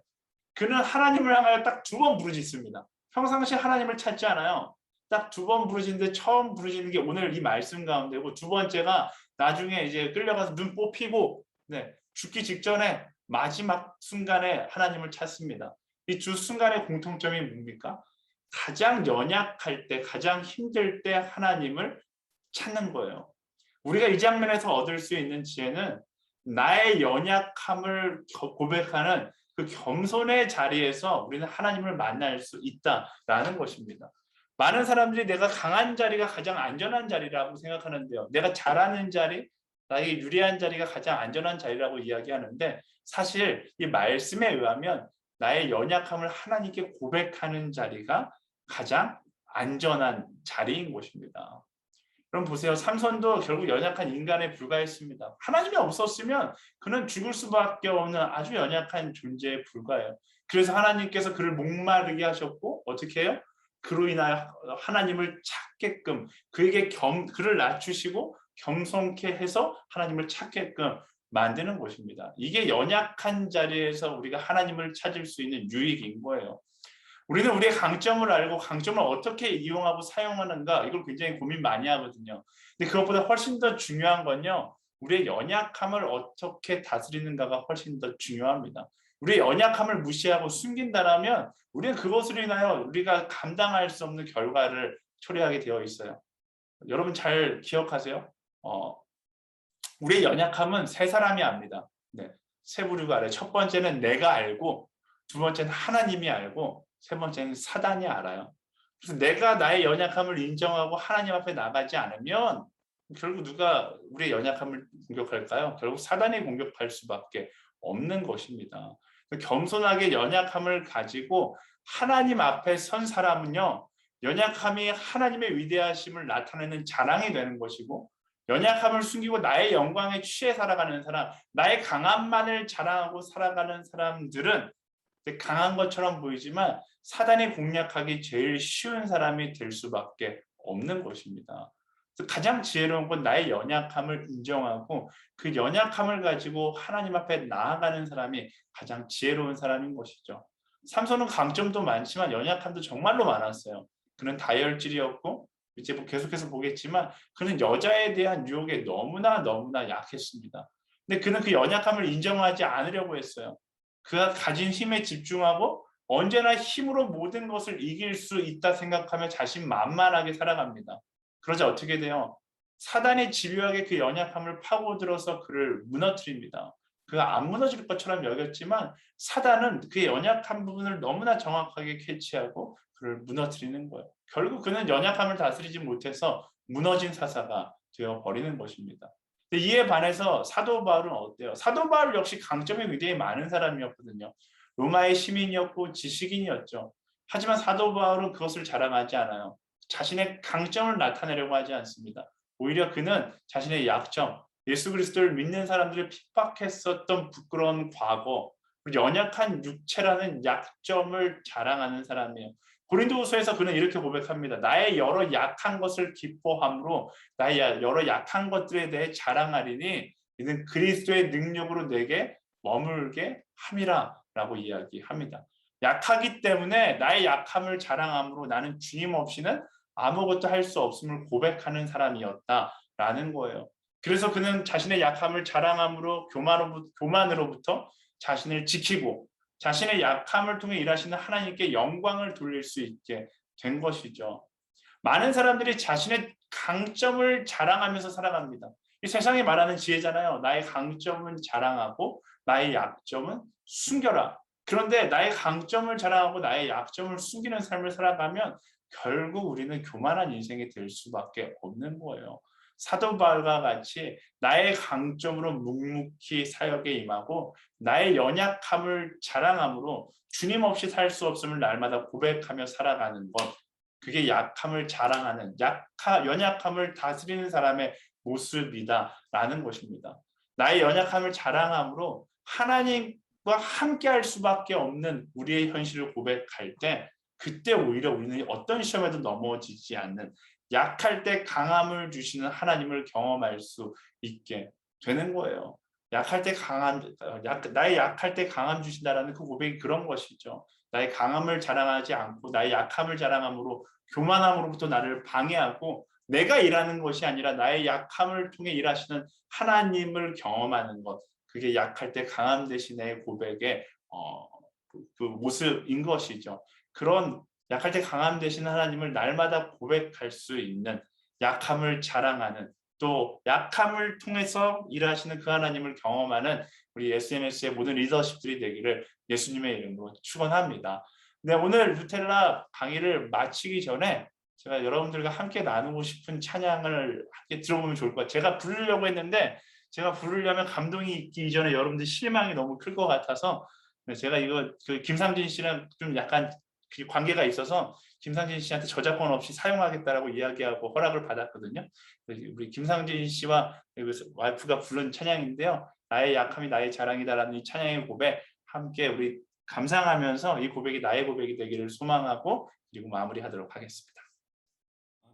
그는 하나님을 향하여 딱 2번 부르짖습니다. 평상시 하나님을 찾지 않아요. 딱 2번 부르짖는데 처음 부르짖는 게 오늘 이 말씀 가운데고, 두 번째가 나중에 이제 끌려가서 눈 뽑히고 죽기 직전에 마지막 순간에 하나님을 찾습니다. 이 두 순간의 공통점이 뭡니까? 가장 연약할 때, 가장 힘들 때 하나님을 찾는 거예요. 우리가 이 장면에서 얻을 수 있는 지혜는 나의 연약함을 고백하는 그 겸손의 자리에서 우리는 하나님을 만날 수 있다라는 것입니다. 많은 사람들이 내가 강한 자리가 가장 안전한 자리라고 생각하는데요. 내가 잘하는 자리, 나에게 유리한 자리가 가장 안전한 자리라고 이야기하는데, 사실 이 말씀에 의하면 나의 연약함을 하나님께 고백하는 자리가 가장 안전한 자리인 것입니다. 그럼 보세요. 삼손도 결국 연약한 인간에 불과했습니다. 하나님이 없었으면 그는 죽을 수밖에 없는 아주 연약한 존재에 불과해요. 그래서 하나님께서 그를 목마르게 하셨고 어떻게 해요? 그로 인하여 하나님을 찾게끔 그에게 그를 낮추시고 겸손케 해서 하나님을 찾게끔 만드는 것입니다. 이게 연약한 자리에서 우리가 하나님을 찾을 수 있는 유익인 거예요. 우리는 우리의 강점을 알고 강점을 어떻게 이용하고 사용하는가 이걸 굉장히 고민 많이 하거든요. 근데 그것보다 훨씬 더 중요한 건요. 우리의 연약함을 어떻게 다스리는가가 훨씬 더 중요합니다. 우리의 연약함을 무시하고 숨긴다라면 우리는 그것으로 인하여 우리가 감당할 수 없는 결과를 초래하게 되어 있어요. 여러분 잘 기억하세요. 우리의 연약함은 세 사람이 압니다. 네, 세 부류가 알아요. 첫 번째는 내가 알고, 두 번째는 하나님이 알고, 세 번째는 사단이 알아요. 그래서 내가 나의 연약함을 인정하고 하나님 앞에 나가지 않으면 결국 누가 우리의 연약함을 공격할까요? 결국 사단이 공격할 수밖에 없는 것입니다. 겸손하게 연약함을 가지고 하나님 앞에 선 사람은요, 연약함이 하나님의 위대하심을 나타내는 자랑이 되는 것이고, 연약함을 숨기고 나의 영광에 취해 살아가는 사람, 나의 강함만을 자랑하고 살아가는 사람들은 강한 것처럼 보이지만 사단이 공략하기 제일 쉬운 사람이 될 수밖에 없는 것입니다. 가장 지혜로운 건 나의 연약함을 인정하고 그 연약함을 가지고 하나님 앞에 나아가는 사람이 가장 지혜로운 사람인 것이죠. 삼손은 강점도 많지만 연약함도 정말로 많았어요. 그는 다혈질이었고 이제 계속해서 보겠지만 그는 여자에 대한 유혹에 너무나 약했습니다. 근데 그는 그 연약함을 인정하지 않으려고 했어요. 그가 가진 힘에 집중하고 언제나 힘으로 모든 것을 이길 수 있다 생각하며 자신만만하게 살아갑니다. 그러자 어떻게 돼요? 사단이 집요하게 그 연약함을 파고들어서 그를 무너뜨립니다. 그가 안 무너질 것처럼 여겼지만 사단은 그의 연약한 부분을 너무나 정확하게 캐치하고 그를 무너뜨리는 거예요. 결국 그는 연약함을 다스리지 못해서 무너진 사사가 되어버리는 것입니다. 이에 반해서 사도 바울은 어때요? 사도 바울 역시 강점이 굉장히 많은 사람이었거든요. 로마의 시민이었고 지식인이었죠. 하지만 사도 바울은 그것을 자랑하지 않아요. 자신의 강점을 나타내려고 하지 않습니다. 오히려 그는 자신의 약점, 예수 그리스도를 믿는 사람들을 핍박했었던 부끄러운 과거, 연약한 육체라는 약점을 자랑하는 사람이에요. 고린도후서에서 그는 이렇게 고백합니다. 나의 여러 약한 것을 기뻐함으로 나의 여러 약한 것들에 대해 자랑하리니 이는 그리스도의 능력으로 내게 머물게 함이라라고 이야기합니다. 약하기 때문에 나의 약함을 자랑함으로 나는 주님 없이는 아무것도 할 수 없음을 고백하는 사람이었다라는 거예요. 그래서 그는 자신의 약함을 자랑함으로 교만으로부터 자신을 지키고 자신의 약함을 통해 일하시는 하나님께 영광을 돌릴 수 있게 된 것이죠. 많은 사람들이 자신의 강점을 자랑하면서 살아갑니다. 이 세상이 말하는 지혜잖아요. 나의 강점은 자랑하고 나의 약점은 숨겨라. 그런데 나의 강점을 자랑하고 나의 약점을 숨기는 삶을 살아가면 결국 우리는 교만한 인생이 될 수밖에 없는 거예요. 사도 바울과 같이 나의 강점으로 묵묵히 사역에 임하고 나의 연약함을 자랑함으로 주님 없이 살 수 없음을 날마다 고백하며 살아가는 것, 그게 약함을 자랑하는 연약함을 다스리는 사람의 모습이다라는 것입니다. 나의 연약함을 자랑함으로 하나님과 함께할 수밖에 없는 우리의 현실을 고백할 때 그때 오히려 우리는 어떤 시험에도 넘어지지 않는 약할 때 강함을 주시는 하나님을 경험할 수 있게 되는 거예요. 나의 약할 때 강함 주신다라는 그 고백이 그런 것이죠. 나의 강함을 자랑하지 않고 나의 약함을 자랑함으로 교만함으로부터 나를 방해하고 내가 일하는 것이 아니라 나의 약함을 통해 일하시는 하나님을 경험하는 것. 그게 약할 때 강함 대신의 고백의 그 모습인 것이죠. 그런 약할 때 강함 되시는 하나님을 날마다 고백할 수 있는 약함을 자랑하는 또 약함을 통해서 일하시는 그 하나님을 경험하는 우리 SNS의 모든 리더십들이 되기를 예수님의 이름으로 축원합니다. 네, 오늘 루텔라 강의를 마치기 전에 제가 여러분들과 함께 나누고 싶은 찬양을 함께 들어보면 좋을 것 같아요. 제가 부르려고 했는데 제가 부르려면 감동이 있기 이전에 여러분들 실망이 너무 클 것 같아서 제가 이거 김삼진 씨랑 좀 약간 관계가 있어서 김상진 씨한테 저작권 없이 사용하겠다라고 이야기하고 허락을 받았거든요. 우리 김상진 씨와 와이프가 부른 찬양인데요. 나의 약함이 나의 자랑이다라는 이 찬양의 고백 함께 우리 감상하면서 이 고백이 나의 고백이 되기를 소망하고 그리고 마무리하도록 하겠습니다.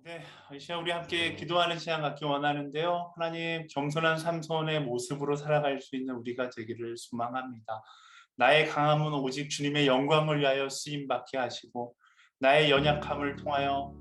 네, 이 시간 우리 함께 기도하는 시간 갖기 원하는데요. 하나님, 겸손한 삼손의 모습으로 살아갈 수 있는 우리가 되기를 소망합니다. 나의 강함은 오직 주님의 영광을 위하여 쓰임받게 하시고 나의 연약함을 통하여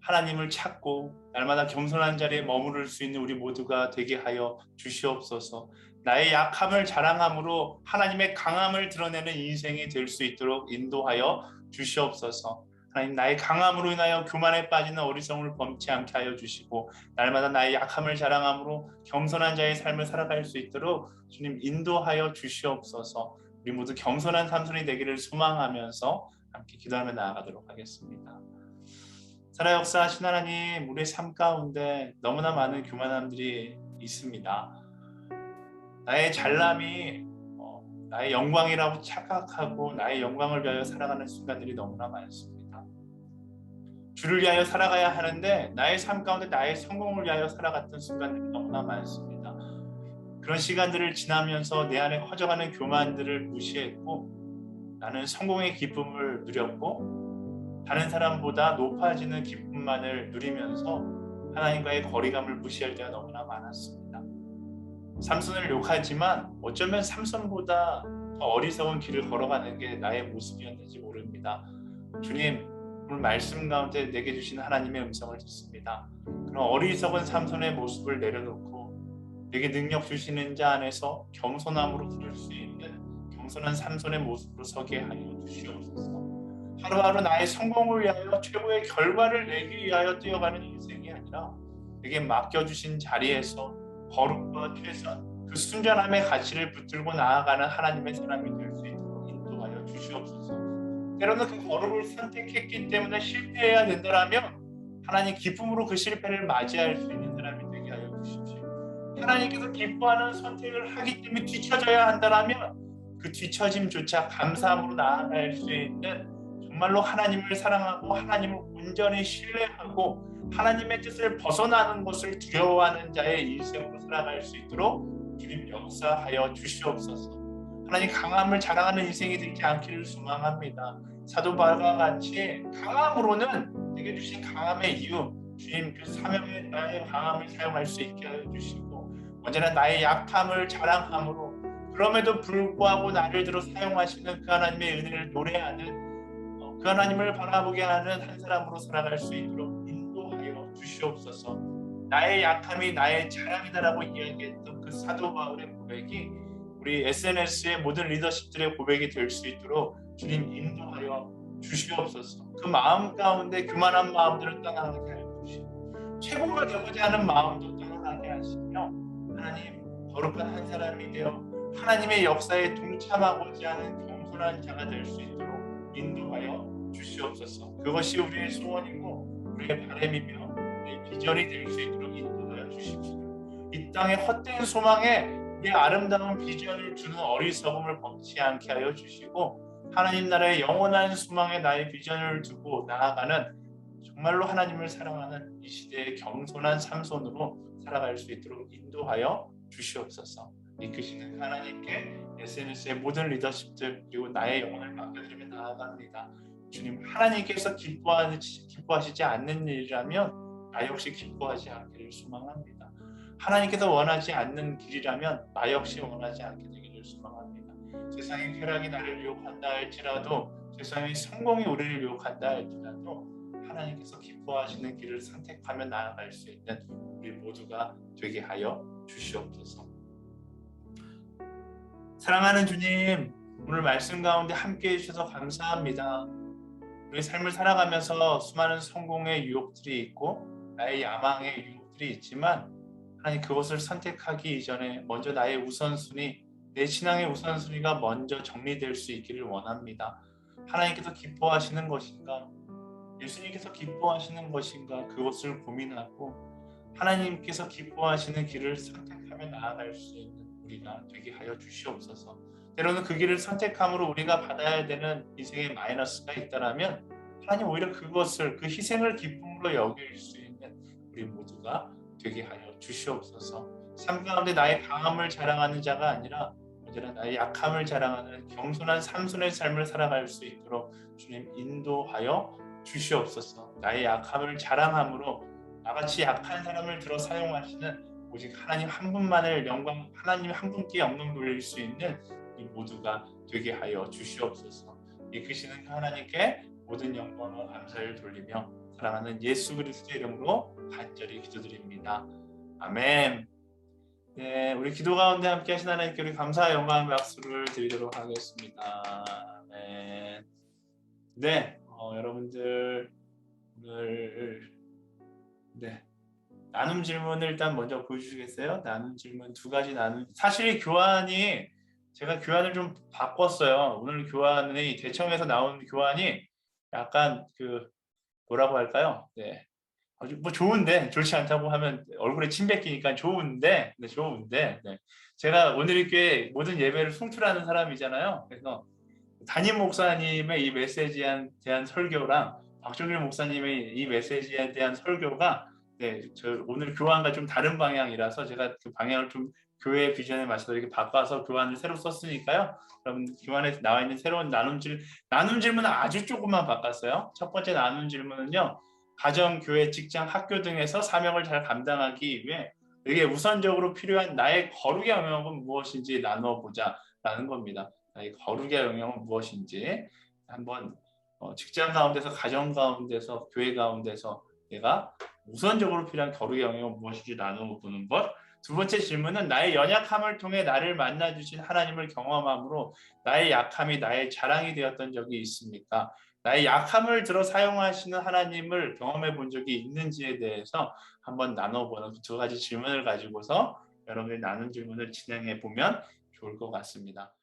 하나님을 찾고 날마다 겸손한 자리에 머무를 수 있는 우리 모두가 되게 하여 주시옵소서. 나의 약함을 자랑함으로 하나님의 강함을 드러내는 인생이 될 수 있도록 인도하여 주시옵소서. 하나님, 나의 강함으로 인하여 교만에 빠지는 어리석음을 범치 않게 하여 주시고 날마다 나의 약함을 자랑함으로 겸손한 자의 삶을 살아갈 수 있도록 주님 인도하여 주시옵소서. 우리 모두 겸손한 삼손이 되기를 소망하면서 함께 기도하며 나아가도록 하겠습니다. 살아 역사하신 하나님, 우리의 삶 가운데 너무나 많은 교만함들이 있습니다. 나의 잘남이 나의 영광이라고 착각하고 나의 영광을 위하여 살아가는 순간들이 너무나 많습니다. 주를 위하여 살아가야 하는데 나의 삶 가운데 나의 성공을 위하여 살아갔던 순간들이 너무나 많습니다. 그런 시간들을 지나면서 내 안에 커져가는 교만들을 무시했고 나는 성공의 기쁨을 누렸고 다른 사람보다 높아지는 기쁨만을 누리면서 하나님과의 거리감을 무시할 때가 너무나 많았습니다. 삼손을 욕하지만 어쩌면 삼손보다 더 어리석은 길을 걸어가는 게 나의 모습이었는지 모릅니다. 주님, 오늘 말씀 가운데 내게 주신 하나님의 음성을 듣습니다. 그런 어리석은 삼손의 모습을 내려놓고 내게 능력 주시는 자 안에서 겸손함으로 부를 수 있는 겸손한 삼손의 모습으로 서게 하여 주시옵소서. 하루하루 나의 성공을 위하여 최고의 결과를 내기 위하여 뛰어가는 인생이 아니라 내게 맡겨주신 자리에서 거룩과 최선, 그 순전함의 가치를 붙들고 나아가는 하나님의 사람이 될 수 있도록 인도하여 주시옵소서. 때로는 그 거룩을 선택했기 때문에 실패해야 된다라면 하나님 기쁨으로 그 실패를 맞이할 수 있는 사람이 되게 하여 주십시오. 하나님께서 기뻐하는 선택을 하기 때문에 뒤처져야 한다라면 그 뒤처짐조차 감사함으로 나아갈 수 있는 정말로 하나님을 사랑하고 하나님을 온전히 신뢰하고 하나님의 뜻을 벗어나는 것을 두려워하는 자의 인생으로 살아갈 수 있도록 주님 역사하여 주시옵소서. 하나님, 강함을 자랑하는 인생이 되지 않기를 소망합니다. 사도 바울과 같이 강함으로는 내게 주신 강함의 이유, 주님 그 사명에 나의 강함을 사용할 수 있게 하여 주시고 언제나 나의 약함을 자랑함으로 그럼에도 불구하고 나를 들어 사용하시는 그 하나님의 은혜를 노래하는 그 하나님을 바라보게 하는 한 사람으로 살아갈 수 있도록 인도하여 주시옵소서. 나의 약함이 나의 자랑이다라고 이야기했던 그 사도 바울의 고백이 우리 SNS의 모든 리더십들의 고백이 될 수 있도록 주님 인도하여 주시옵소서. 그 마음 가운데 교만한 마음들을 떠나게 하여 주시고 최고가 되고자 하는 마음도 떠나게 하시며 하나님, 거룩한 한 사람이 되어 하나님의 역사에 동참하고자 하는 겸손한 자가 될 수 있도록 인도하여 주시옵소서. 그것이 우리의 소원이고 우리의 바람이며 우리의 비전이 될 수 있도록 인도하여 주십시오. 이 땅의 헛된 소망에 이 아름다운 비전을 주는 어리석음을 범치 않게 하여 주시고 하나님 나라의 영원한 소망에 나의 비전을 두고 나아가는 정말로 하나님을 사랑하는 이 시대의 겸손한 삼손으로 살아갈 수 있도록 인도하여 주시옵소서. 이끄시는 하나님께 SNS의 모든 리더십들 그리고 나의 영혼을 맡겨드리며 나아갑니다. 주님, 하나님께서 기뻐하시지 않는 일이라면 나 역시 기뻐하지 않기를 소망합니다. 하나님께서 원하지 않는 길이라면 나 역시 원하지 않게 되기를 소망합니다. 세상의 쾌락이 나를 유혹한다 할지라도 세상의 성공이 우리를 유혹한다 할지라도 하나님께서 기뻐하시는 길을 선택하며 나아갈 수 있는 우리 모두가 되게 하여 주시옵소서. 사랑하는 주님, 오늘 말씀 가운데 함께해 주셔서 감사합니다. 우리 삶을 살아가면서 수많은 성공의 유혹들이 있고 나의 야망의 유혹들이 있지만 하나님, 그것을 선택하기 이전에 먼저 나의 우선순위, 내 신앙의 우선순위가 먼저 정리될 수 있기를 원합니다. 하나님께서 기뻐하시는 것인가? 예수님께서 기뻐하시는 것인가? 그것을 고민하고 하나님께서 기뻐하시는 길을 선택하며 나아갈 수 있는 우리가 되게 하여 주시옵소서. 때로는 그 길을 선택함으로 우리가 받아야 되는 인생의 마이너스가 있다라면 하나님 오히려 그것을 그 희생을 기쁨으로 여길 수 있는 우리 모두가 되게 하여 주시옵소서. 삶 가운데 나의 강함을 자랑하는 자가 아니라 언제나 나의 약함을 자랑하는 겸손한 삼손의 삶을 살아갈 수 있도록 주님 인도하여 주시옵소서. 나의 약함을 자랑함으로 나같이 약한 사람을 들어 사용하시는 오직 하나님 한 분만을 영광, 하나님 한 분께 영광 돌릴 수 있는 이 모두가 되게 하여 주시옵소서. 이끄시는 하나님께 모든 영광과 감사를 돌리며 사랑하는 예수 그리스도의 이름으로 간절히 기도드립니다. 아멘. 네, 우리 기도 가운데 함께 하신 하나님께 우리 감사와 영광의 박수를 드리도록 하겠습니다. 아멘. 네, 여러분들 오늘 네, 나눔 질문을 일단 먼저 보여주시겠어요? 나눔 질문 두 가지 나눔. 사실 교환이 제가 교환을 좀 바꿨어요. 오늘 교환이 대청에서 나온 교환이 약간 그 뭐라고 할까요? 네. 아주 뭐 좋은데 좋지 않다고 하면 얼굴에 침 뱉기니까 좋은데 네. 제가 오늘교회 모든 예배를 송출하는 사람이잖아요. 그래서 담임 목사님의 이 메시지에 대한 설교랑 박종일 목사님의 이 메시지에 대한 설교가 네, 저 오늘 교환과 좀 다른 방향이라서 제가 그 방향을 좀 교회 비전에 맞춰서 이렇게 바꿔서 교환을 새로 썼으니까요. 그럼 교환에 나와 있는 새로운 나눔 질문은 아주 조금만 바꿨어요. 첫 번째 나눔 질문은요. 가정, 교회, 직장, 학교 등에서 사명을 잘 감당하기 위해 이게 우선적으로 필요한 나의 거룩의 영역은 무엇인지 나눠보자라는 겁니다. 나의 거룩의 영역은 무엇인지 한번 직장 가운데서, 가정 가운데서, 교회 가운데서 내가 우선적으로 필요한 거룩의 영역은 무엇인지 나눠보는 것. 두 번째 질문은 나의 연약함을 통해 나를 만나주신 하나님을 경험함으로 나의 약함이 나의 자랑이 되었던 적이 있습니까? 나의 약함을 들어 사용하시는 하나님을 경험해 본 적이 있는지에 대해서 한번 나눠보는 두 가지 질문을 가지고서 여러분이 나눈 질문을 진행해 보면 좋을 것 같습니다.